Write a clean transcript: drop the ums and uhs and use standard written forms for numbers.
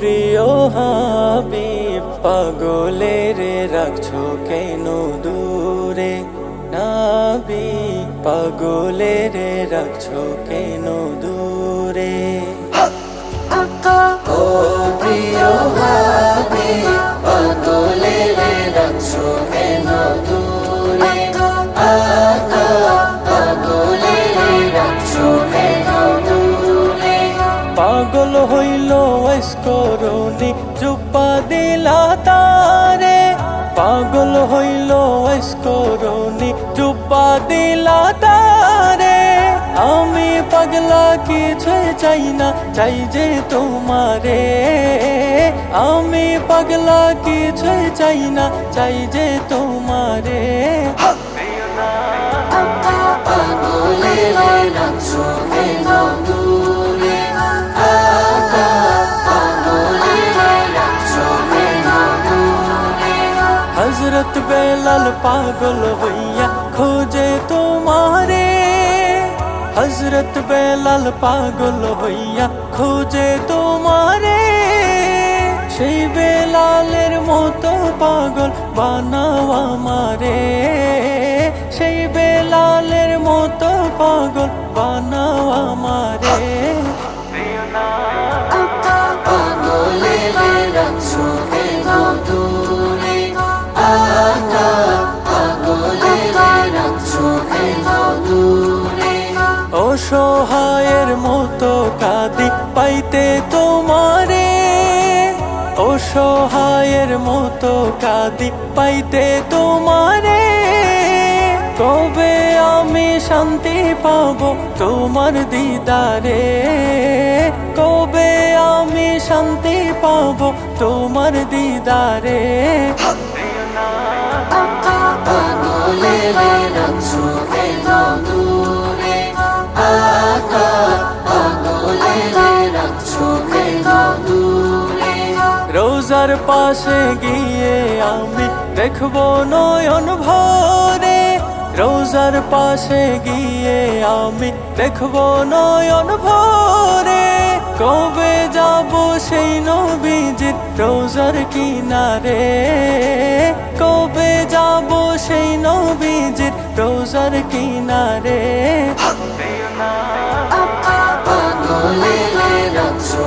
প্রিয় হাবিব পাগলের রাখছো কেন দূরে নবী পাগলের রাখছো কেন দূরে ও প্রিয় হাবিব পাগলের রাখছো কেন দূরে পাগলের রাখছো কেন দূরে পাগল হইল ওয়াসকরুনি জুব্বা দিলা তারে পাগল হইল ওয়াসকরুনি জুব্বা দিলা তারে আমি পাগলা কিছু চাই না চাই যে তোমারে আমি পাগলা কিছু চাই না চাই যে তোমারে পাগলের রাখছো কেন দূরে হযরত বেলাল পাগল হইয়া খোঁজে তোমারে হযরত বেলাল পাগল হইয়া খোঁজে তোমারে সেই বেলালের মতো পাগল বানাও আমারে সেই বেলালের মতো পাগল বানাও আমারে পাগলের রাখছো কেন দূরে অসহায়ের মতো কাঁদি পাইতে তোমারে অসহায়ের মতো কাঁদি পাইতে তোমারে কবে আমি শান্তি পাবো তোমার দিদারে কবে আমি শান্তি পাবো তোমার দিদারে পাগলের রাখছো কেন দূরে পাগলের রাখছো কেন দূরে রোজার পাশে গিয়ে আমি দেখবো নয়ন ভরে রোজার পাশে গিয়ে আমি দেখবো নয়ন ভরে কবে যাব সেই নবীজির রোজার কিনারে কবে যাব সেই নবীজির রোজার কিনারে পাগলের রাখছো